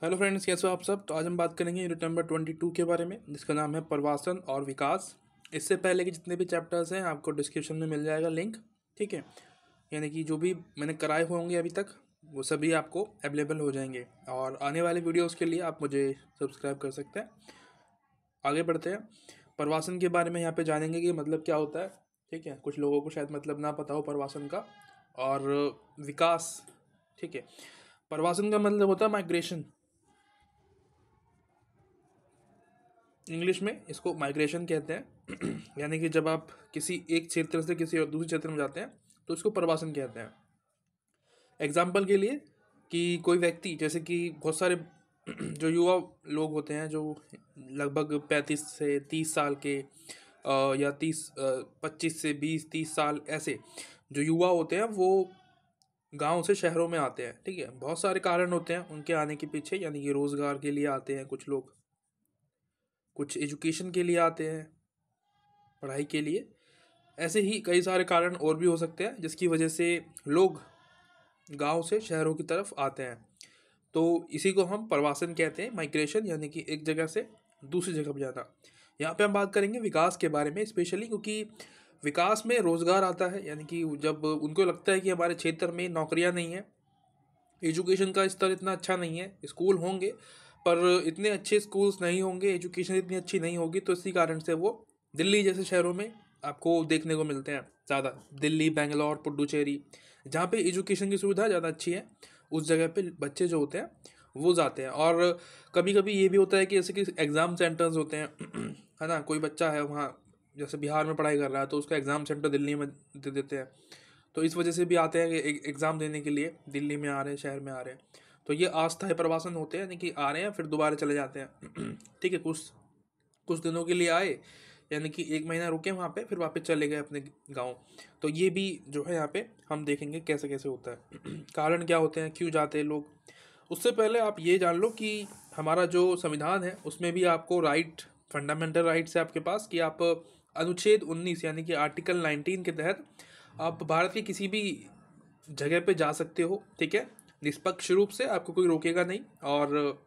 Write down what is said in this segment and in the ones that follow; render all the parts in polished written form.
Hello friends, कैसे हो आप सब। तो आज हम बात करेंगे यूनिट नंबर 22 के बारे में, जिसका नाम है प्रवासन और विकास। इससे पहले के जितने भी चैप्टर्स हैं आपको डिस्क्रिप्शन में मिल जाएगा लिंक। ठीक है, यानी कि जो भी मैंने कराए हुए होंगे अभी तक वो सभी आपको अवेलेबल हो जाएंगे, और आने वाले वीडियोस के लिए आप मुझे सब्सक्राइब कर सकते हैं। आगे बढ़ते हैं। प्रवासन के बारे में यहाँ पे जानेंगे कि मतलब क्या होता है। ठीक है, कुछ लोगों को शायद मतलब ना पता हो प्रवासन का। और विकास, ठीक है, प्रवासन का मतलब होता है माइग्रेशन। इंग्लिश में इसको माइग्रेशन कहते हैं। यानी कि जब आप किसी एक क्षेत्र से किसी और दूसरे क्षेत्र में जाते हैं तो इसको प्रवासन कहते हैं। एग्जाम्पल के लिए कि कोई व्यक्ति, जैसे कि बहुत सारे जो युवा लोग होते हैं जो लगभग 35 से 30 साल के, या 25 से 20 30 साल ऐसे जो युवा होते हैं वो गांव से शहरों में आते हैं। ठीक है, बहुत सारे कारण होते हैं उनके आने के पीछे, यानी कि रोज़गार के लिए आते हैं कुछ लोग, कुछ एजुकेशन के लिए आते हैं, पढ़ाई के लिए। ऐसे ही कई सारे कारण और भी हो सकते हैं जिसकी वजह से लोग गांव से शहरों की तरफ आते हैं। तो इसी को हम प्रवासन कहते हैं, माइग्रेशन, यानी कि एक जगह से दूसरी जगह पर जाना। यहाँ पे हम बात करेंगे विकास के बारे में स्पेशली, क्योंकि विकास में रोज़गार आता है। यानी कि जब उनको लगता है कि हमारे क्षेत्र में नौकरियाँ नहीं हैं, एजुकेशन का स्तर इतना अच्छा नहीं है, स्कूल होंगे पर इतने अच्छे स्कूल्स नहीं होंगे, एजुकेशन इतनी अच्छी नहीं होगी, तो इसी कारण से वो दिल्ली जैसे शहरों में आपको देखने को मिलते हैं ज़्यादा। दिल्ली, बेंगलोर, पुडुचेरी, जहाँ पे एजुकेशन की सुविधा ज़्यादा अच्छी है, उस जगह पे बच्चे जो होते हैं वो जाते हैं। और कभी कभी ये भी होता है कि जैसे कि एग्ज़ाम सेंटर्स होते हैं है ना, कोई बच्चा है वहाँ जैसे बिहार में पढ़ाई कर रहा है तो उसका एग्ज़ाम सेंटर दिल्ली में दे देते हैं। तो इस वजह से भी आते हैं कि एग्ज़ाम देने के लिए दिल्ली में आ रहे हैं, शहर में आ रहे हैं। तो ये अस्थायी प्रवासन होते हैं, यानी कि आ रहे हैं फिर दोबारा चले जाते हैं। ठीक है, कुछ कुछ दिनों के लिए आए, यानी कि 1 महीना रुके वहाँ पे, फिर वापस चले गए अपने गाँव। तो ये भी जो है यहाँ पे हम देखेंगे कैसे कैसे होता है। कारण क्या होते हैं, क्यों जाते हैं लोग। उससे पहले आप ये जान लो कि हमारा जो संविधान है उसमें भी आपको राइट, फंडामेंटल राइट्स है आपके पास, कि आप अनुच्छेद 19 यानी कि आर्टिकल 19 के तहत आप भारत की किसी भी जगह पे जा सकते हो। ठीक है, निष्पक्ष रूप से, आपको कोई रोकेगा नहीं, और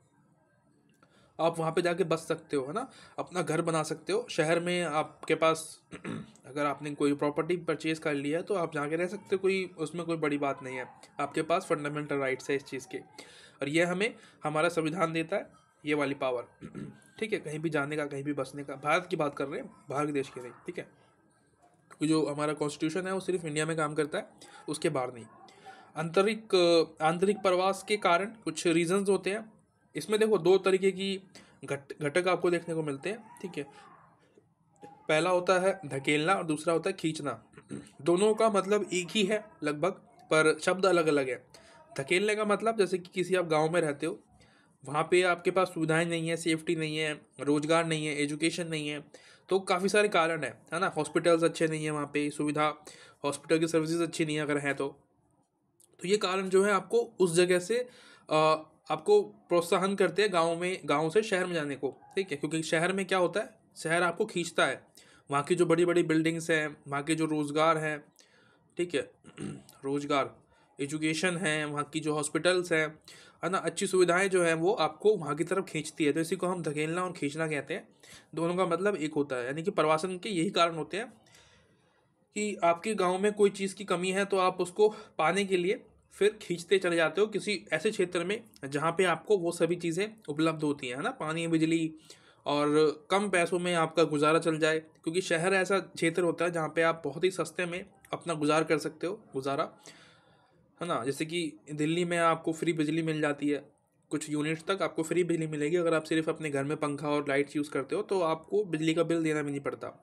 आप वहाँ पे जाके बस सकते हो, है ना, अपना घर बना सकते हो। शहर में आपके पास अगर आपने कोई प्रॉपर्टी परचेज कर लिया है तो आप जाके रह सकते हो, कोई उसमें कोई बड़ी बात नहीं है। आपके पास फंडामेंटल राइट्स है इस चीज़ के, और ये हमें हमारा संविधान देता है ये वाली पावर। ठीक है, कहीं भी जाने का, कहीं भी बसने का। भारत की बात कर रहे हैं, बाहर के देश की नहीं। ठीक है, क्योंकि जो हमारा कॉन्स्टिट्यूशन है वो सिर्फ इंडिया में काम करता है, उसके बाहर नहीं। आंतरिक प्रवास के कारण कुछ रीजंस होते हैं। इसमें देखो दो तरीके की घटक आपको देखने को मिलते हैं। ठीक है, पहला होता है धकेलना और दूसरा होता है खींचना। दोनों का मतलब एक ही है लगभग, पर शब्द अलग अलग है। धकेलने का मतलब जैसे कि किसी आप गांव में रहते हो, वहाँ पे आपके पास सुविधाएं नहीं है, सेफ्टी नहीं है, रोजगार नहीं है, एजुकेशन नहीं है, तो काफ़ी सारे कारण है ना। हॉस्पिटल्स अच्छे नहीं है वहाँ पे, सुविधा, हॉस्पिटल की सर्विसेज अच्छी नहीं है अगर है तो ये कारण जो है आपको उस जगह से आपको प्रोत्साहन करते हैं गाँव से शहर में जाने को। ठीक है, क्योंकि शहर में क्या होता है, शहर आपको खींचता है। वहाँ की जो बड़ी बड़ी बिल्डिंग्स हैं, वहाँ के जो रोज़गार हैं, ठीक है, रोज़गार, एजुकेशन है, वहाँ की जो हॉस्पिटल्स हैं, है ना, अच्छी सुविधाएं जो हैं वो आपको वहाँ की तरफ खींचती है। तो इसी को हम धकेलना और खींचना कहते हैं। दोनों का मतलब एक होता है, यानी कि प्रवासन के यही कारण होते हैं कि आपके गांव में कोई चीज़ की कमी है तो आप उसको पाने के लिए फिर खींचते चले जाते हो किसी ऐसे क्षेत्र में जहाँ पे आपको वो सभी चीज़ें उपलब्ध होती हैं, है ना, पानी, बिजली, और कम पैसों में आपका गुजारा चल जाए। क्योंकि शहर ऐसा क्षेत्र होता है जहाँ पे आप बहुत ही सस्ते में अपना गुजार कर सकते हो, गुजारा, है ना। जैसे कि दिल्ली में आपको फ्री बिजली मिल जाती है, कुछ यूनिट्स तक आपको फ्री बिजली मिलेगी अगर आप सिर्फ अपने घर में पंखा और लाइट्स यूज़ करते हो, तो आपको बिजली का बिल देना भी नहीं पड़ता।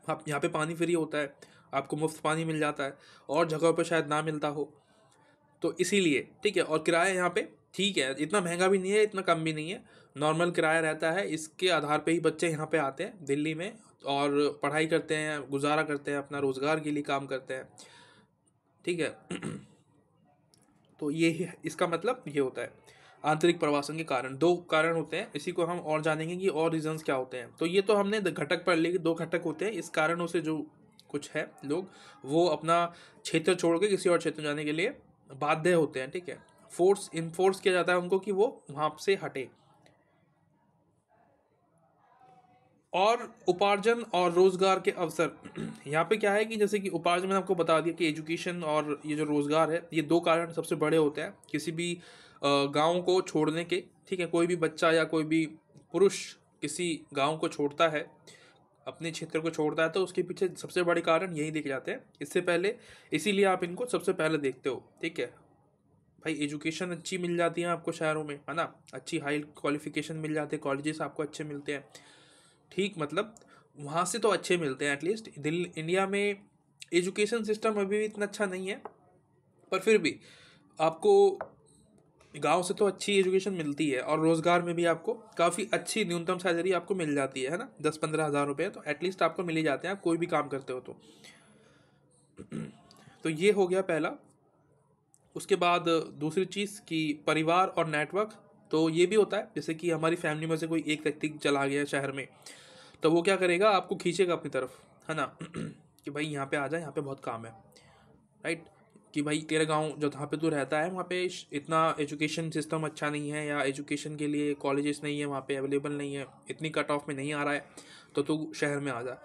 आप यहाँ पे पानी फ्री होता है, आपको मुफ्त पानी मिल जाता है, और जगहों पर शायद ना मिलता हो, तो इसीलिए। ठीक है, और किराया यहाँ पे ठीक है, इतना महंगा भी नहीं है, इतना कम भी नहीं है, नॉर्मल किराया रहता है। इसके आधार पे ही बच्चे यहाँ पे आते हैं दिल्ली में और पढ़ाई करते हैं, गुजारा करते हैं, अपना रोज़गार के लिए काम करते हैं। ठीक है, तो ये इसका मतलब ये होता है। आंतरिक प्रवासन के कारण दो कारण होते हैं, इसी को हम और जानेंगे कि और रीजंस क्या होते हैं। तो ये तो हमने घटक पढ़ लिए कि दो घटक होते हैं, इस कारणों से जो कुछ है लोग वो अपना क्षेत्र छोड़ के किसी और क्षेत्र में जाने के लिए बाध्य होते हैं। ठीक है, इन्फोर्स किया जाता है उनको कि वो वहाँ से हटे। और उपार्जन और रोज़गार के अवसर यहाँ पे क्या है कि जैसे कि उपार्जन मैंने आपको बता दिया कि एजुकेशन और ये जो रोज़गार है, ये दो कारण सबसे बड़े होते हैं किसी भी गांव को छोड़ने के। ठीक है, कोई भी बच्चा या कोई भी पुरुष किसी गांव को छोड़ता है, अपने क्षेत्र को छोड़ता है, तो उसके पीछे सबसे बड़े कारण यही देखे जाते हैं। इससे पहले इसीलिए आप इनको सबसे पहले देखते हो। ठीक है भाई, एजुकेशन अच्छी मिल जाती है आपको शहरों में, है ना, अच्छी हाई क्वालिफिकेशन मिल जाते हैं, कॉलेजेस आपको अच्छे मिलते हैं। ठीक, मतलब वहाँ से तो अच्छे मिलते हैं एटलीस्ट। दिल्ली इंडिया में एजुकेशन सिस्टम अभी भी इतना अच्छा नहीं है, पर फिर भी आपको गांव से तो अच्छी एजुकेशन मिलती है, और रोज़गार में भी आपको काफ़ी अच्छी न्यूनतम सैलरी आपको मिल जाती है ना, 10-15 हज़ार रुपये तो एटलीस्ट आपको मिल ही जाते हैं, आप कोई भी काम करते हो तो ये हो गया पहला। उसके बाद दूसरी चीज़ कि परिवार और नेटवर्क, तो ये भी होता है जैसे कि हमारी फैमिली में से कोई एक व्यक्ति चला गया शहर में, तो वो क्या करेगा, आपको खींचेगा अपनी तरफ, है ना कि भाई यहाँ पे आ जा, यहाँ पे बहुत काम है, राइट, कि भाई तेरे गांव जो जहाँ पे तू रहता है वहाँ पे इतना एजुकेशन सिस्टम अच्छा नहीं है, या एजुकेशन के लिए कॉलेजेस नहीं है वहाँ पे, अवेलेबल नहीं है, इतनी कट ऑफ में नहीं आ रहा है, तो तू शहर में आ जा।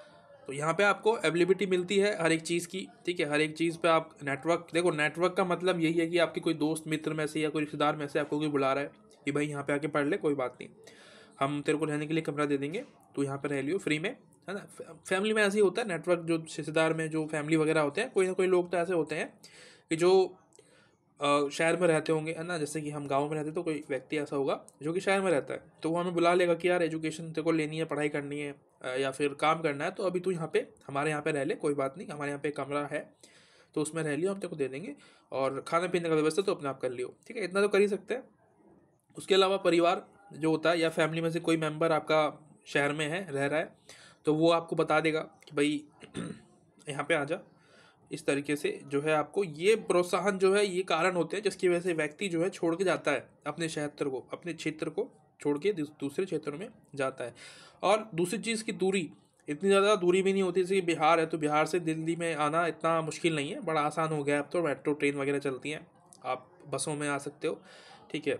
तो यहाँ पे आपको अवेलेबिलिटी मिलती है हर एक चीज़ की। ठीक है, हर एक चीज़ पे आप नेटवर्क देखो, नेटवर्क का मतलब यही है कि आपकी कोई दोस्त मित्र में से या कोई रिश्तेदार में से आपको कोई बुला रहा है कि भाई यहाँ पे आके पढ़ ले, कोई बात नहीं, हम तेरे को रहने के लिए कमरा दे देंगे, तो यहाँ पे रह लियो फ्री में, है ना। फैमिली में ऐसे ही होता है, नेटवर्क जो रिश्तेदार में जो फैमिली वगैरह होते हैं, कोई ना कोई लोग तो ऐसे होते हैं कि जो शहर में रहते होंगे, है ना, जैसे कि हम गांव में रहते तो कोई व्यक्ति ऐसा होगा जो कि शहर में रहता है, तो वो हमें बुला लेगा कि यार एजुकेशन तेरे को लेनी है, पढ़ाई करनी है, या फिर काम करना है, तो अभी तू यहाँ पे हमारे यहाँ पे रह ले, कोई बात नहीं, हमारे यहाँ पे कमरा है तो उसमें रह लियो, हम तेरे को दे देंगे, और खाने पीने का व्यवस्था तो अपने आप कर लियो। ठीक है, इतना तो कर ही सकते हैं। उसके अलावा परिवार जो होता है या फैमिली में से कोई मेंबर आपका शहर में है, रह रहा है, तो वो आपको बता देगा कि भाई यहाँ पे आ जा। इस तरीके से जो है आपको ये प्रोत्साहन जो है, ये कारण होते हैं जिसकी वजह से व्यक्ति जो है छोड़ के जाता है अपने क्षेत्र को छोड़ के दूसरे क्षेत्रों में जाता है। और दूसरी चीज़ की दूरी, इतनी ज़्यादा दूरी भी नहीं होती, जैसे कि बिहार है तो बिहार से दिल्ली में आना इतना मुश्किल नहीं है, बड़ा आसान हो गया है अब तो, मेट्रो ट्रेन वगैरह चलती हैं, आप बसों में आ सकते हो। ठीक है,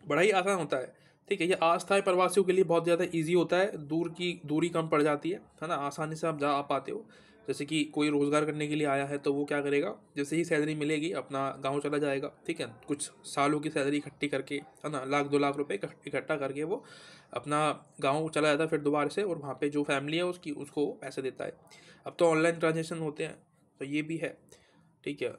बड़ा ही आसान होता है। ठीक है, ये अस्थायी प्रवासियों के लिए बहुत ज़्यादा इजी होता है, दूरी कम पड़ जाती है ना, आसानी से आप जा पाते हो। जैसे कि कोई रोज़गार करने के लिए आया है तो वो क्या करेगा, जैसे ही सैलरी मिलेगी अपना गांव चला जाएगा। ठीक है, कुछ सालों की सैलरी इकट्ठी करके, है ना, 1-2 लाख रुपए इकट्ठा करके वो अपना गांव चला जाता है फिर दोबारा से, और वहाँ पे जो फैमिली है उसको पैसे देता है। अब तो ऑनलाइन ट्रांजेक्शन होते हैं, तो ये भी है। ठीक है,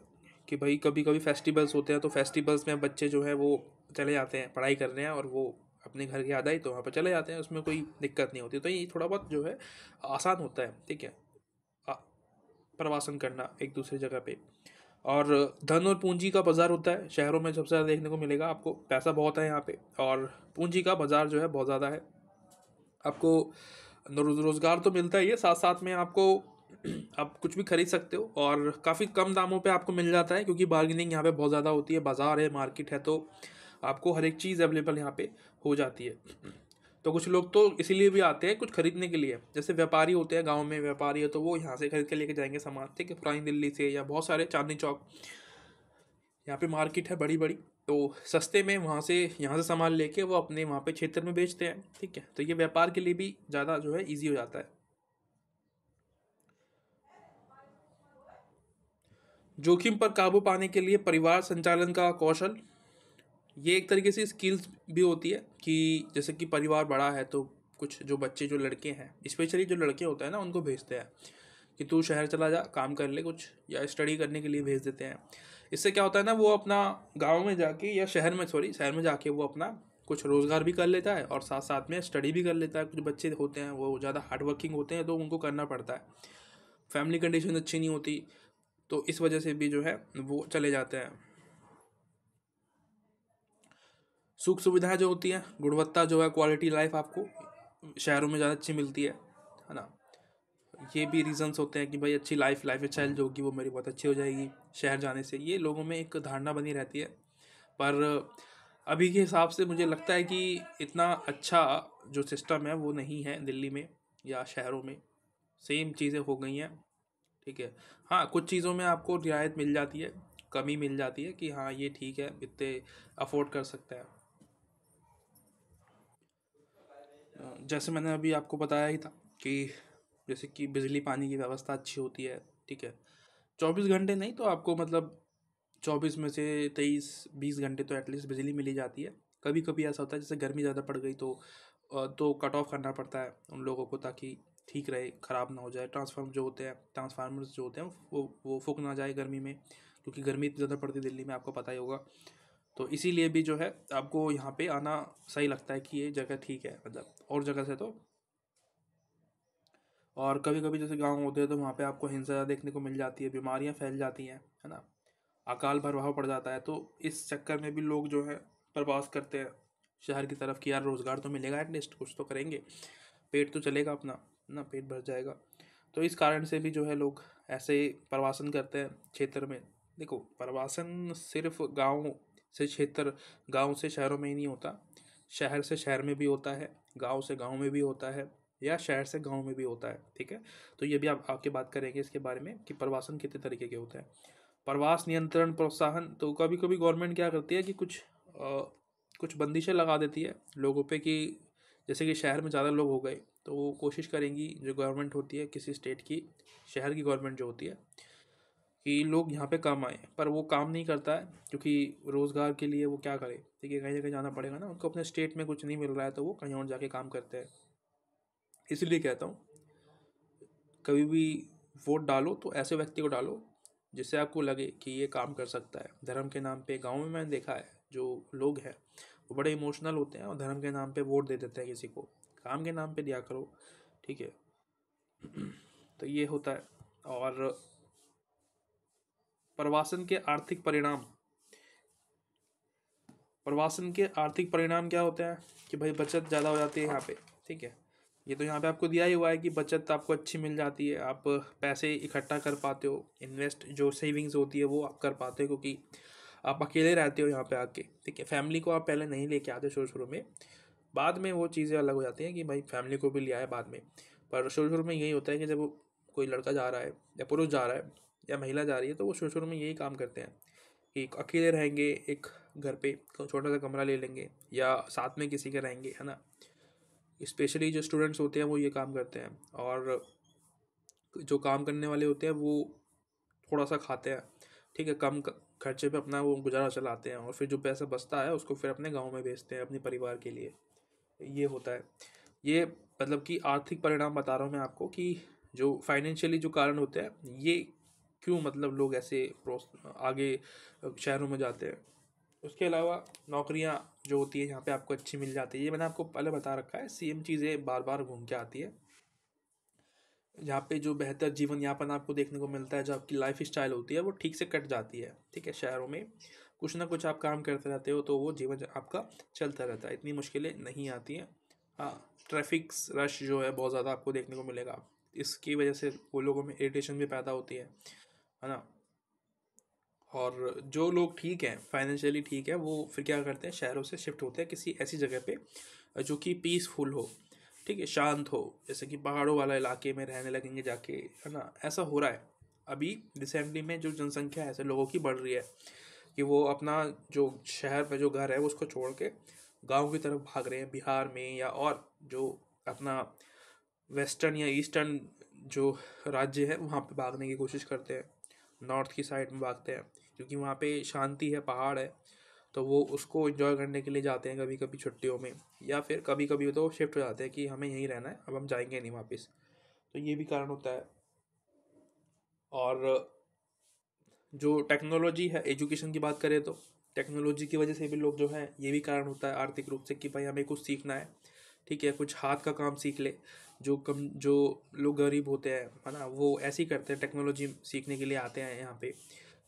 कि भाई कभी कभी फेस्टिवल्स होते हैं, तो फेस्टिवल्स में बच्चे जो है वो चले जाते हैं, पढ़ाई कर रहे हैं और वो अपने घर की याद आई तो वहाँ पर चले जाते हैं, उसमें कोई दिक्कत नहीं होती। तो ये थोड़ा बहुत जो है आसान होता है। ठीक है, प्रवासन करना एक दूसरी जगह पे। और धन और पूंजी का बाजार होता है शहरों में, सबसे ज़्यादा देखने को मिलेगा आपको, पैसा बहुत है यहाँ पे, और पूंजी का बाजार जो है बहुत ज़्यादा है। आपको रोज़गार तो मिलता ही है, साथ साथ में आपको आप कुछ भी खरीद सकते हो, और काफ़ी कम दामों पे आपको मिल जाता है, क्योंकि बार्गेनिंग यहाँ पे बहुत ज़्यादा होती है, बाज़ार है, मार्केट है, तो आपको हर एक चीज़ अवेलेबल यहाँ पे हो जाती है। तो कुछ लोग तो इसीलिए भी आते हैं कुछ खरीदने के लिए, जैसे व्यापारी होते हैं, गांव में व्यापारी है तो वो यहाँ से खरीद के लेके जाएंगे सामान। ठीक है, पुरानी दिल्ली से या बहुत सारे चांदनी चौक, यहाँ पे मार्केट है बड़ी बड़ी, तो सस्ते में वहाँ से यहाँ से सामान लेके वो अपने वहाँ पे क्षेत्र में बेचते हैं। ठीक है, तो ये व्यापार के लिए भी ज़्यादा जो है ईजी हो जाता है। जोखिम पर काबू पाने के लिए परिवार संचालन का कौशल, ये एक तरीके से स्किल्स भी होती है कि जैसे कि परिवार बड़ा है तो कुछ जो बच्चे जो लड़के हैं, स्पेशली जो लड़के होते हैं ना, उनको भेजते हैं कि तू शहर चला जा, काम कर ले कुछ, या स्टडी करने के लिए भेज देते हैं। इससे क्या होता है ना, वो अपना गांव में जाके या शहर में जाके वो अपना कुछ रोज़गार भी कर लेता है, और साथ साथ में स्टडी भी कर लेता है। कुछ बच्चे होते हैं वो ज़्यादा हार्ड वर्किंग होते हैं, तो उनको करना पड़ता है, फैमिली कंडीशन अच्छी नहीं होती, तो इस वजह से भी जो है वो चले जाते हैं। सुख सुविधाएं जो होती हैं, गुणवत्ता जो है, क्वालिटी लाइफ आपको शहरों में ज़्यादा अच्छी मिलती है ना। ये भी रीजंस होते हैं कि भाई अच्छी लाइफ स्टाइल जो होगी वो मेरी बहुत अच्छी हो जाएगी शहर जाने से, ये लोगों में एक धारणा बनी रहती है। पर अभी के हिसाब से मुझे लगता है कि इतना अच्छा जो सिस्टम है वो नहीं है दिल्ली में या शहरों में, सेम चीज़ें हो गई हैं। ठीक है, हाँ, कुछ चीज़ों में आपको रियायत मिल जाती है, कमी मिल जाती है कि हाँ ये ठीक है, इतने अफोर्ड कर सकता है। जैसे मैंने अभी आपको बताया ही था कि जैसे कि बिजली पानी की व्यवस्था अच्छी होती है, ठीक है, 24 घंटे नहीं तो आपको मतलब 24 में से 23-20 घंटे तो एटलीस्ट बिजली मिली जाती है। कभी कभी ऐसा होता है जैसे गर्मी ज़्यादा पड़ गई तो कट ऑफ करना पड़ता है उन लोगों को, ताकि ठीक रहे, ख़राब ना हो जाए। ट्रांसफार्मर्स जो होते हैं वो फूक ना जाए गर्मी में, क्योंकि गर्मी इतनी ज़्यादा पड़ती है दिल्ली में, आपको पता ही होगा। तो इसीलिए भी जो है आपको यहाँ पे आना सही लगता है कि ये जगह ठीक है, मतलब और जगह से तो। और कभी कभी जैसे गांव होते हैं तो वहाँ पे आपको हिंसा देखने को मिल जाती है, बीमारियाँ फैल जाती हैं, है ना, अकाल प्रभाव पड़ जाता है। तो इस चक्कर में भी लोग जो है प्रवास करते हैं शहर की तरफ कि यार रोज़गार तो मिलेगा, एटलीस्ट कुछ तो करेंगे, पेट तो चलेगा अपना, ना पेट भर जाएगा। तो इस कारण से भी जो है लोग ऐसे प्रवासन करते हैं क्षेत्र में। देखो, प्रवासन सिर्फ गांव से शहरों में ही नहीं होता, शहर से शहर में भी होता है, गांव से गांव में भी होता है, या शहर से गांव में भी होता है, ठीक है। तो ये भी आप आके बात करेंगे इसके बारे में कि प्रवासन कितने तरीके के होते हैं। प्रवास नियंत्रण प्रोत्साहन, तो कभी कभी गवर्नमेंट क्या करती है कि कुछ बंदिशें लगा देती है लोगों पे कि जैसे कि शहर में ज़्यादा लोग हो गए तो वो कोशिश करेंगी, जो गवर्नमेंट होती है किसी स्टेट की, शहर की गवर्नमेंट जो होती है, कि लोग यहाँ पे कम आए, पर वो काम नहीं करता है क्योंकि रोज़गार के लिए वो क्या करे, ठीक है, कहीं ना कहीं जाना पड़ेगा ना उनको, अपने स्टेट में कुछ नहीं मिल रहा है तो वो कहीं और जाके काम करते हैं। इसलिए कहता हूँ कभी भी वोट डालो तो ऐसे व्यक्ति को डालो जिससे आपको लगे कि ये काम कर सकता है। धर्म के नाम पे गांव में मैंने देखा है जो लोग हैं वो बड़े इमोशनल होते हैं और धर्म के नाम पे वोट दे देते हैं किसी को, काम के नाम पे दिया करो, ठीक है। तो ये होता है। और प्रवासन के आर्थिक परिणाम, प्रवासन के आर्थिक परिणाम क्या होते हैं कि भाई बचत ज़्यादा हो जाती है यहाँ पे, ठीक है। ये तो यहाँ पे आपको दिया ही हुआ है कि बचत आपको अच्छी मिल जाती है, आप पैसे इकट्ठा कर पाते हो, इन्वेस्ट जो सेविंग्स होती है वो आप कर पाते हो, क्योंकि आप अकेले रहते हो यहाँ पे आके, ठीक है। फैमिली को आप पहले नहीं लेके आते शुरू शुरू में, बाद में वो चीज़ें अलग हो जाती हैं कि भाई फैमिली को भी लिया है बाद में। पर शुरू शुरू में यही होता है कि जब कोई लड़का जा रहा है या पुरुष जा रहा है या महिला जा रही है तो वो शुरू शुरू में यही काम करते हैं कि अकेले रहेंगे, एक घर पे छोटा सा कमरा ले लेंगे या साथ में किसी के रहेंगे, है ना। स्पेशली जो स्टूडेंट्स होते हैं वो ये काम करते हैं, और जो काम करने वाले होते हैं वो थोड़ा सा खाते हैं, ठीक है, कम खर्चे पे अपना वो गुजारा चलाते हैं, और फिर जो पैसा बचता है उसको फिर अपने गांव में भेजते हैं अपने परिवार के लिए। ये होता है। ये मतलब कि आर्थिक परिणाम बता रहा हूँ मैं आपको कि जो फाइनेंशियली जो कारण होते हैं ये क्यों मतलब लोग ऐसे आगे शहरों में जाते हैं। उसके अलावा नौकरियां जो होती है यहाँ पे आपको अच्छी मिल जाती है, ये मैंने आपको पहले बता रखा है, सेम चीज़ें बार बार घूम के आती है। यहाँ पे जो बेहतर जीवन यापन आपको देखने को मिलता है, जो आपकी लाइफ स्टाइल होती है वो ठीक से कट जाती है, ठीक है। शहरों में कुछ ना कुछ आप काम करते रहते हो तो वो जीवन आपका चलता रहता है, इतनी मुश्किलें नहीं आती हैं। हाँ, ट्रैफिक रश जो है बहुत ज़्यादा आपको देखने को मिलेगा, इसकी वजह से वो लोगों में इरिटेशन भी पैदा होती है ना। और जो लोग ठीक हैं, फाइनेंशियली ठीक है, वो फिर क्या करते हैं, शहरों से शिफ्ट होते हैं किसी ऐसी जगह पे जो कि पीसफुल हो, ठीक है, शांत हो, जैसे कि पहाड़ों वाला इलाके में रहने लगेंगे जाके, है ना। ऐसा हो रहा है अभी रिसेंटली में, जो जनसंख्या ऐसे लोगों की बढ़ रही है कि वो अपना जो शहर में जो घर है उसको छोड़ के गाँव की तरफ भाग रहे हैं, बिहार में या और जो अपना वेस्टर्न या ईस्टर्न जो राज्य है वहाँ पे भागने की कोशिश करते हैं, नॉर्थ की साइड में भागते हैं, क्योंकि वहाँ पे शांति है, पहाड़ है, तो वो उसको एंजॉय करने के लिए जाते हैं कभी कभी छुट्टियों में, या फिर कभी कभी तो शिफ्ट हो जाते हैं कि हमें यहीं रहना है, अब हम जाएंगे नहीं वापस। तो ये भी कारण होता है। और जो टेक्नोलॉजी है, एजुकेशन की बात करें तो टेक्नोलॉजी की वजह से भी लोग जो है, ये भी कारण होता है आर्थिक रूप से कि भाई हमें कुछ सीखना है, ठीक है, कुछ हाथ का काम सीख ले। जो लोग गरीब होते हैं, है ना, वो ऐसे ही करते हैं, टेक्नोलॉजी सीखने के लिए आते हैं यहाँ पे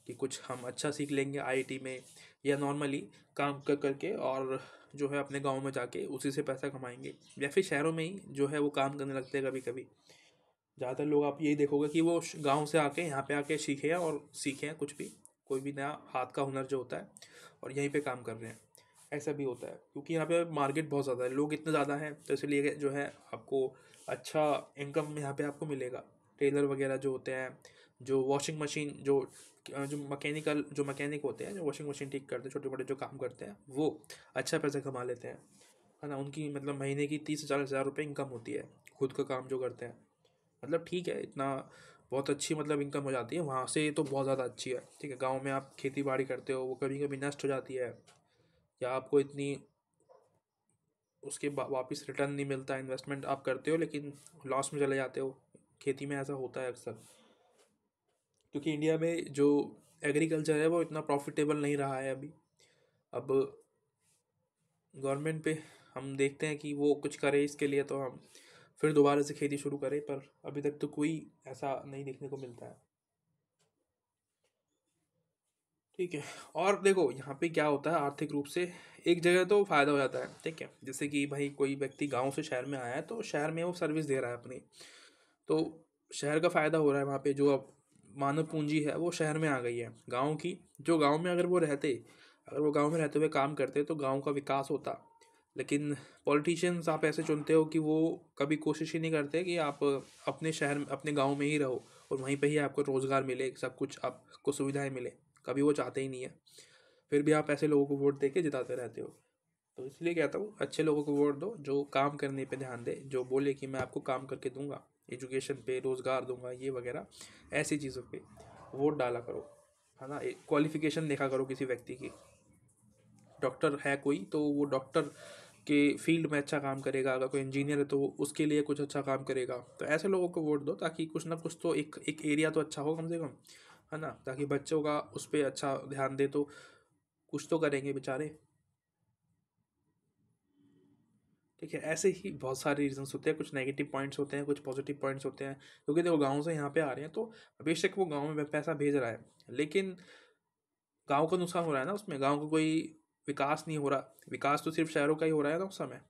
कि कुछ हम अच्छा सीख लेंगे आईटी में, या नॉर्मली काम कर करके, और जो है अपने गांव में जाके उसी से पैसा कमाएंगे, या फिर शहरों में ही जो है वो काम करने लगते हैं कभी कभी। ज़्यादातर लोग आप यही देखोगे कि वो गांव से आके यहाँ पे आके सीखे हैं कुछ भी, कोई भी नया हाथ का हुनर जो होता है, और यहीं पे काम कर रहे हैं। ऐसा भी होता है क्योंकि यहाँ पे मार्केट बहुत ज़्यादा है, लोग इतने ज़्यादा हैं, तो इसलिए जो है आपको अच्छा इनकम यहाँ पे आपको मिलेगा। टेलर वगैरह जो होते हैं, जो वॉशिंग मशीन जो जो मैकेनिक होते हैं, जो वॉशिंग मशीन ठीक करते हैं, छोटे मोटे जो काम करते हैं, वो अच्छा पैसा कमा लेते हैं, है ना। उनकी मतलब महीने की 30 से 40 हज़ार रुपये इनकम होती है, खुद का काम जो करते हैं। मतलब ठीक है, इतना बहुत अच्छी मतलब इनकम हो जाती है वहाँ से, तो बहुत ज़्यादा अच्छी है। ठीक है, गाँव में आप खेती बाड़ी करते हो, वो कभी कभी नष्ट हो जाती है, या आपको इतनी उसके वापस रिटर्न नहीं मिलता। इन्वेस्टमेंट आप करते हो लेकिन लॉस में चले जाते हो। खेती में ऐसा होता है अक्सर, क्योंकि इंडिया में जो एग्रीकल्चर है वो इतना प्रॉफिटेबल नहीं रहा है अभी। अब गवर्नमेंट पे हम देखते हैं कि वो कुछ करे इसके लिए, तो हम फिर दोबारा से खेती शुरू करें, पर अभी तक तो कोई ऐसा नहीं देखने को मिलता है। ठीक है, और देखो यहाँ पे क्या होता है, आर्थिक रूप से एक जगह तो फ़ायदा हो जाता है। ठीक है, जैसे कि भाई कोई व्यक्ति गांव से शहर में आया है, तो शहर में वो सर्विस दे रहा है अपनी, तो शहर का फ़ायदा हो रहा है। वहाँ पे जो अब मानव पूंजी है वो शहर में आ गई है गांव की। जो गांव में अगर वो गांव में रहते हुए काम करते तो गांव का विकास होता। लेकिन पॉलिटिशियंस आप ऐसे चुनते हो कि वो कभी कोशिश ही नहीं करते कि आप अपने शहर में, अपने गांव में ही रहो और वहीं पे ही आपको रोज़गार मिले, सब कुछ आपको सुविधाएं मिले। कभी वो चाहते ही नहीं है। फिर भी आप ऐसे लोगों को वोट दे के जिताते रहते हो। तो इसलिए कहता हूँ, अच्छे लोगों को वोट दो जो काम करने पे ध्यान दे, जो बोले कि मैं आपको काम करके दूंगा, एजुकेशन पे रोज़गार दूंगा, ये वगैरह ऐसी चीज़ों पे वोट डाला करो, है ना। क्वालिफिकेशन देखा करो किसी व्यक्ति की। डॉक्टर है कोई, तो वो डॉक्टर के फील्ड में अच्छा काम करेगा। अगर कोई इंजीनियर है तो वो उसके लिए कुछ अच्छा काम करेगा। तो ऐसे लोगों को वोट दो, ताकि कुछ ना कुछ तो एक एक एरिया तो अच्छा हो कम से कम, है ना। ताकि बच्चों का उस पर अच्छा ध्यान दे, तो कुछ तो करेंगे बेचारे। ठीक है, ऐसे ही बहुत सारे रीजंस होते हैं। कुछ नेगेटिव पॉइंट्स होते हैं, कुछ पॉजिटिव पॉइंट्स होते हैं। क्योंकि देखो, गाँव से यहाँ पे आ रहे हैं, तो बेशक वो गाँव में पैसा भेज रहा है, लेकिन गाँव का नुकसान हो रहा है ना उसमें। गाँव का कोई विकास नहीं हो रहा। विकास तो सिर्फ शहरों का ही हो रहा है ना उस समय।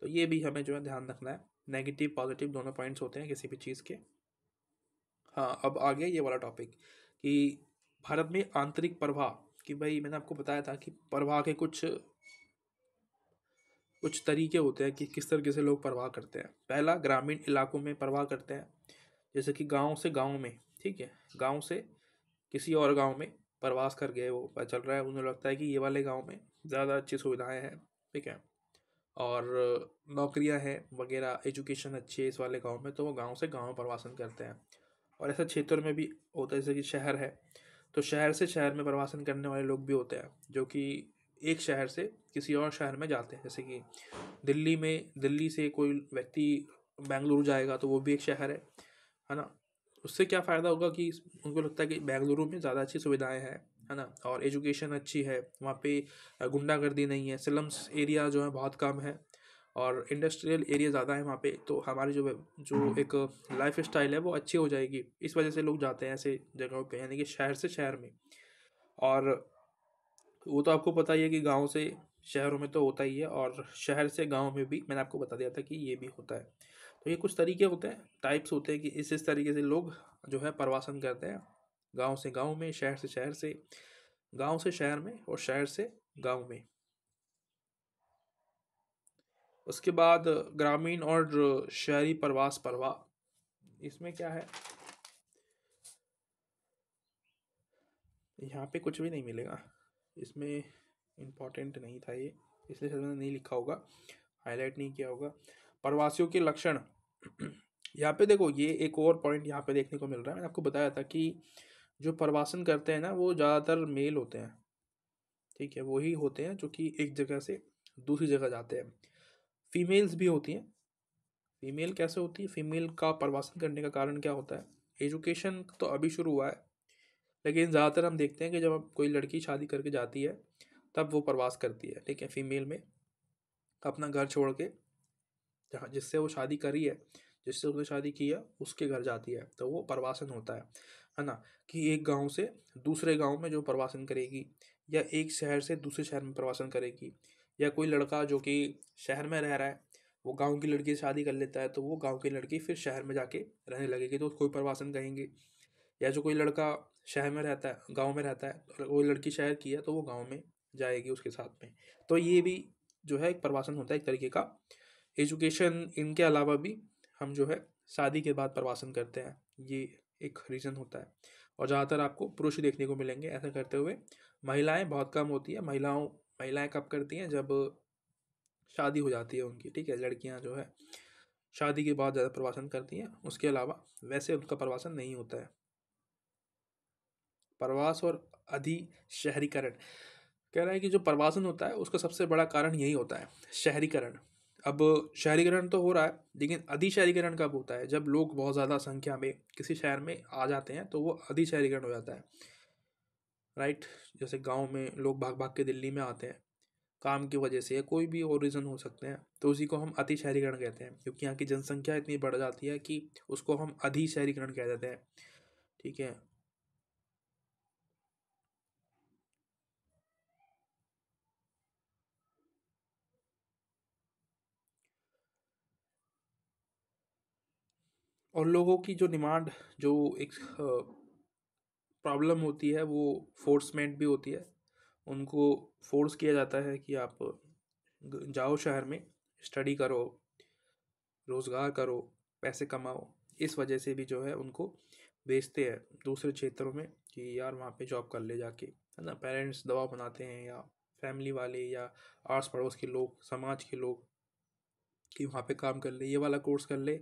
तो ये भी हमें जो है ध्यान रखना है। नेगेटिव पॉजिटिव दोनों पॉइंट्स होते हैं किसी भी चीज़ के। हाँ, अब आ गया ये वाला टॉपिक कि भारत में आंतरिक प्रवाह, कि भाई मैंने आपको बताया था कि प्रवाह के कुछ कुछ तरीके होते हैं कि किस तरीके से लोग परवाह करते हैं। पहला, ग्रामीण इलाकों में परवाह करते हैं, जैसे कि गांव से गांव में। ठीक है, गांव से किसी और गांव में प्रवास कर गए, वो पता चल रहा है, उन्हें लगता है कि ये वाले गांव में ज़्यादा अच्छी सुविधाएं हैं। ठीक है, और नौकरियां हैं वगैरह, एजुकेशन अच्छी है इस वाले गांव में, तो वो गांव से गांव प्रवासन करते हैं। और ऐसा क्षेत्र में भी होता है, जैसे कि शहर है, तो शहर से शहर में प्रवासन करने वाले लोग भी होते हैं, जो कि एक शहर से किसी और शहर में जाते हैं। जैसे कि दिल्ली से कोई व्यक्ति बेंगलुरु जाएगा, तो वो भी एक शहर है ना। उससे क्या फ़ायदा होगा कि उनको लगता है कि बेंगलुरु में ज़्यादा अच्छी सुविधाएं हैं, है ना, और एजुकेशन अच्छी है वहाँ पे, गुंडागर्दी नहीं है, स्लम्स एरिया जो है बहुत कम है, और इंडस्ट्रियल एरिया ज़्यादा है वहाँ पे। तो हमारी जो जो एक लाइफ स्टाइल है वो अच्छी हो जाएगी। इस वजह से लोग जाते हैं ऐसे जगहों पे, यानी कि शहर से शहर में। और वो तो आपको पता ही है कि गांव से शहरों में तो होता ही है, और शहर से गांव में भी मैंने आपको बता दिया था कि ये भी होता है। तो ये कुछ तरीके होते हैं, टाइप्स होते हैं कि इस तरीके से लोग जो है प्रवासन करते हैं, गांव से गांव में, शहर से शहर से, गांव से शहर में, और शहर से गांव में। उसके बाद ग्रामीण और शहरी प्रवास प्रवाह, इसमें क्या है, यहाँ पे कुछ भी नहीं मिलेगा इसमें। इम्पोर्टेंट नहीं था ये, इसलिए शायद मैंने नहीं लिखा होगा, हाईलाइट नहीं किया होगा। प्रवासियों के लक्षण यहाँ पे देखो, ये एक और पॉइंट यहाँ पे देखने को मिल रहा है। मैंने आपको बताया था कि जो प्रवासन करते हैं ना, वो ज़्यादातर मेल होते हैं। ठीक है, वही होते हैं जो कि एक जगह से दूसरी जगह जाते हैं। फीमेल्स भी होती हैं। फीमेल कैसे होती है, फीमेल का प्रवासन करने का कारण क्या होता है, एजुकेशन तो अभी शुरू हुआ है, लेकिन ज़्यादातर हम देखते हैं कि जब कोई लड़की शादी करके जाती है, तब वो प्रवास करती है। ठीक है, फीमेल में अपना घर छोड़ के, जहाँ जिससे वो शादी करी है, जिससे उसने शादी की है, उसके घर जाती है, तो वो प्रवासन होता है ना। कि एक गांव से दूसरे गांव में जो प्रवासन करेगी, या एक शहर से दूसरे शहर में प्रवासन करेगी, या कोई लड़का जो कि शहर में रह रहा है, वो गांव की लड़की से शादी कर लेता है, तो वो गांव की लड़की फिर शहर में जाके रहने लगेगी, तो उसको प्रवासन कहेंगे। या जो कोई लड़का शहर में रहता है, गांव में रहता है, और कोई लड़की शहर की है, तो वो गांव में जाएगी उसके साथ में। तो ये भी जो है एक प्रवासन होता है एक तरीके का। एजुकेशन, इनके अलावा भी हम जो है शादी के बाद प्रवासन करते हैं, ये एक रीज़न होता है। और ज़्यादातर आपको पुरुष ही देखने को मिलेंगे ऐसा करते हुए। महिलाएं बहुत कम होती है। महिलाएं कब करती हैं, जब शादी हो जाती है उनकी, ठीक है। लड़कियां जो है शादी के बाद ज़्यादा प्रवासन करती हैं, उसके अलावा वैसे उनका प्रवासन नहीं होता है। प्रवास और अधिशहरीकरण, कह रहा है कि जो प्रवासन होता है उसका सबसे बड़ा कारण यही होता है, शहरीकरण। अब शहरीकरण तो हो रहा है, लेकिन अधिशहरीकरण कब होता है, जब लोग बहुत ज़्यादा संख्या में किसी शहर में आ जाते हैं तो वो अधिशहरीकरण हो जाता है, राइट। जैसे गांव में लोग भाग भाग के दिल्ली में आते हैं काम की वजह से, या कोई भी और रीज़न हो सकते हैं, तो उसी को हम अतिशहरीकरण कहते हैं, क्योंकि यहाँ की जनसंख्या इतनी बढ़ जाती है कि उसको हम अधिशहरीकरण कह देते हैं, ठीक है। और लोगों की जो डिमांड, जो एक प्रॉब्लम होती है, वो फोर्समेंट भी होती है। उनको फोर्स किया जाता है कि आप जाओ शहर में, स्टडी करो, रोज़गार करो, पैसे कमाओ। इस वजह से भी जो है उनको भेजते हैं दूसरे क्षेत्रों में कि यार वहाँ पे जॉब कर ले जाके, है ना। पेरेंट्स दबाव बनाते हैं, या फैमिली वाले, या आस पड़ोस के लोग, समाज के लोग, कि वहाँ पे काम कर ले, ये वाला कोर्स कर ले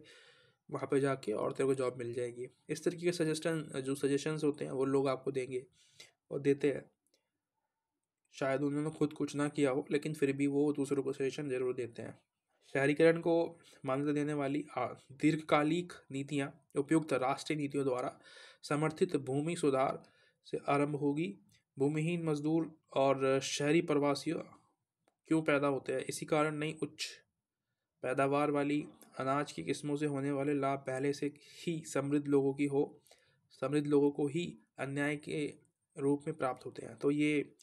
वहाँ पे जाके, और तेरे को जॉब मिल जाएगी। इस तरीके के सजेशंस होते हैं वो लोग आपको देंगे और देते हैं। शायद उन्होंने खुद कुछ ना किया हो, लेकिन फिर भी वो दूसरों को सजेशन जरूर देते हैं। शहरीकरण को मान्यता देने वाली दीर्घकालिक नीतियाँ उपयुक्त राष्ट्रीय नीतियों द्वारा समर्थित भूमि सुधार से आरंभ होगी। भूमिहीन मजदूर और शहरी प्रवासियों क्यों पैदा होते हैं, इसी कारण नई उच्च पैदावार वाली अनाज की किस्मों से होने वाले लाभ पहले से ही समृद्ध लोगों को ही अन्याय के रूप में प्राप्त होते हैं। तो ये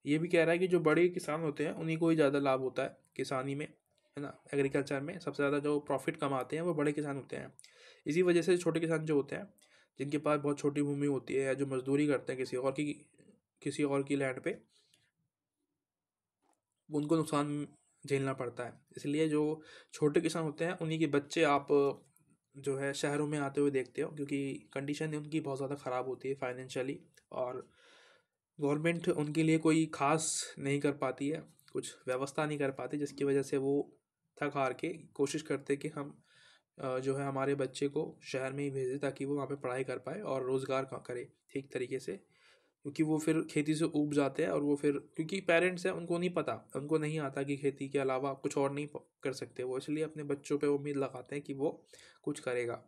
भी कह रहा है कि जो बड़े किसान होते हैं उन्हीं को ही ज़्यादा लाभ होता है किसानी में, है ना। एग्रीकल्चर में सबसे ज़्यादा जो प्रॉफिट कमाते हैं वो बड़े किसान होते हैं। इसी वजह से छोटे किसान जो होते हैं, जिनके पास बहुत छोटी भूमि होती है, या जो मजदूरी करते हैं किसी और की लैंड पे, उनको नुकसान झेलना पड़ता है। इसलिए जो छोटे किसान होते हैं उन्हीं के बच्चे आप जो है शहरों में आते हुए देखते हो, क्योंकि कंडीशन उनकी बहुत ज़्यादा ख़राब होती है फाइनेंशियली, और गवर्नमेंट उनके लिए कोई खास नहीं कर पाती है, कुछ व्यवस्था नहीं कर पाती, जिसकी वजह से वो थक हार के कोशिश करते कि हम जो है हमारे बच्चे को शहर में ही भेजें, ताकि वो वहाँ पे पढ़ाई कर पाए और रोज़गार करे ठीक तरीके से। क्योंकि वो फिर खेती से ऊब जाते हैं, और वो फिर क्योंकि पेरेंट्स हैं उनको नहीं पता, उनको नहीं आता कि खेती के अलावा कुछ और नहीं कर सकते वो, इसलिए अपने बच्चों पे उम्मीद लगाते हैं कि वो कुछ करेगा,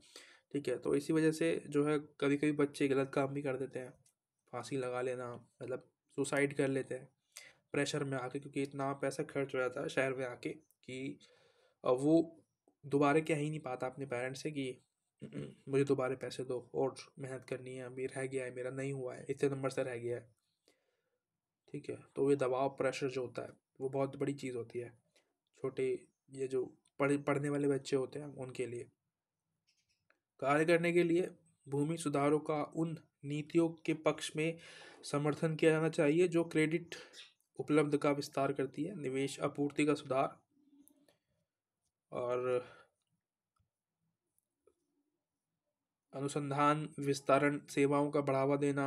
ठीक है। तो इसी वजह से जो है कभी कभी बच्चे गलत काम भी कर देते हैं, फांसी लगा लेना, मतलब सुसाइड कर लेते हैं प्रेशर में आके, क्योंकि इतना पैसा खर्च हो जाता है शहर में आके कि अब वो दोबारा कह ही नहीं पाता अपने पेरेंट्स से कि मुझे दोबारा पैसे दो और मेहनत करनी है, अभी रह गया है, मेरा नहीं हुआ है, इतने नंबर से रह गया है, ठीक है। तो ये दबाव, प्रेशर जो होता है वो बहुत बड़ी चीज़ होती है छोटे, ये जो पढ़ने वाले बच्चे होते हैं उनके लिए। कार्य करने के लिए भूमि सुधारों का उन नीतियों के पक्ष में समर्थन किया जाना चाहिए जो क्रेडिट उपलब्ध का विस्तार करती है, निवेश आपूर्ति का सुधार, और अनुसंधान विस्तारण सेवाओं का बढ़ावा देना,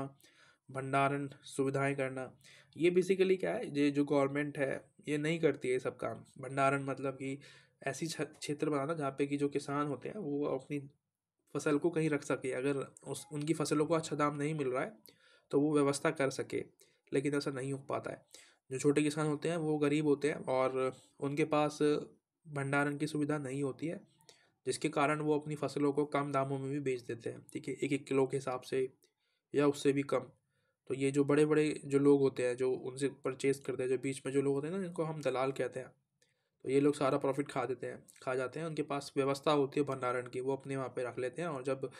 भंडारण सुविधाएं करना। ये बेसिकली क्या है, ये जो गवर्नमेंट है ये नहीं करती है ये सब काम। भंडारण मतलब कि ऐसी क्षेत्र बनाना जहाँ पे कि जो किसान होते हैं वो अपनी फसल को कहीं रख सके, अगर उनकी फसलों को अच्छा दाम नहीं मिल रहा है तो वो व्यवस्था कर सके, लेकिन ऐसा नहीं हो पाता है। जो छोटे किसान होते हैं वो गरीब होते हैं, और उनके पास भंडारण की सुविधा नहीं होती है, जिसके कारण वो अपनी फसलों को कम दामों में भी बेच देते हैं, ठीक है, एक एक किलो के हिसाब से या उससे भी कम। तो ये जो बड़े बड़े जो लोग होते हैं जो उनसे परचेज करते हैं, जो बीच में जो लोग होते हैं ना, जिनको हम दलाल कहते हैं, तो ये लोग सारा प्रॉफिट खा जाते हैं। उनके पास व्यवस्था होती है भंडारण की, वो अपने वहाँ पे रख लेते हैं, और जब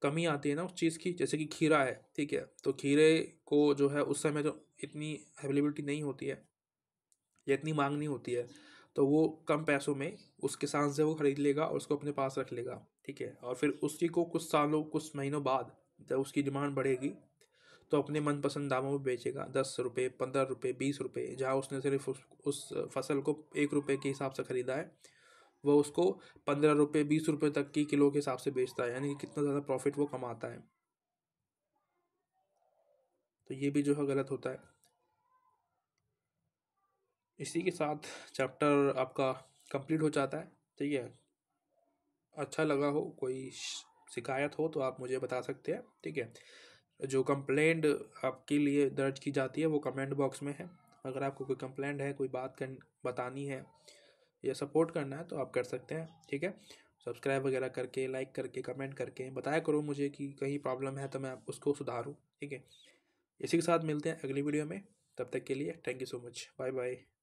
कमी आती है ना उस चीज़ की, जैसे कि खीरा है, ठीक है, तो खीरे को जो है उस समय तो इतनी अवेलेबिलिटी नहीं होती है या इतनी मांग नहीं होती है, तो वो कम पैसों में उस किसान से वो खरीद लेगा और उसको अपने पास रख लेगा, ठीक है। और फिर उसी को कुछ महीनों बाद जब उसकी डिमांड बढ़ेगी तो अपने मनपसंद दामों में बेचेगा, 10 रुपये, 15 रुपये, 20 रुपये, जहाँ उसने सिर्फ उस फसल को 1 रुपये के हिसाब से खरीदा है, वो उसको 15 रुपये, 20 रुपये तक की किलो के हिसाब से बेचता है, यानी कि कितना ज़्यादा प्रॉफिट वो कमाता है। तो ये भी जो है गलत होता है। इसी के साथ चैप्टर आपका कंप्लीट हो जाता है। ठीक है, अच्छा लगा हो, कोई शिकायत हो तो आप मुझे बता सकते हैं। ठीक है, जो कंप्लेंट आपके लिए दर्ज की जाती है वो कमेंट बॉक्स में है। अगर आपको कोई कंप्लेंट है, कोई बात बतानी है या सपोर्ट करना है तो आप कर सकते हैं। ठीक है, सब्सक्राइब वगैरह करके, लाइक करके, कमेंट करके बताया करो मुझे कि कहीं प्रॉब्लम है तो मैं उसको सुधारूँ। ठीक है, इसी के साथ मिलते हैं अगली वीडियो में। तब तक के लिए thank you so much, bye bye.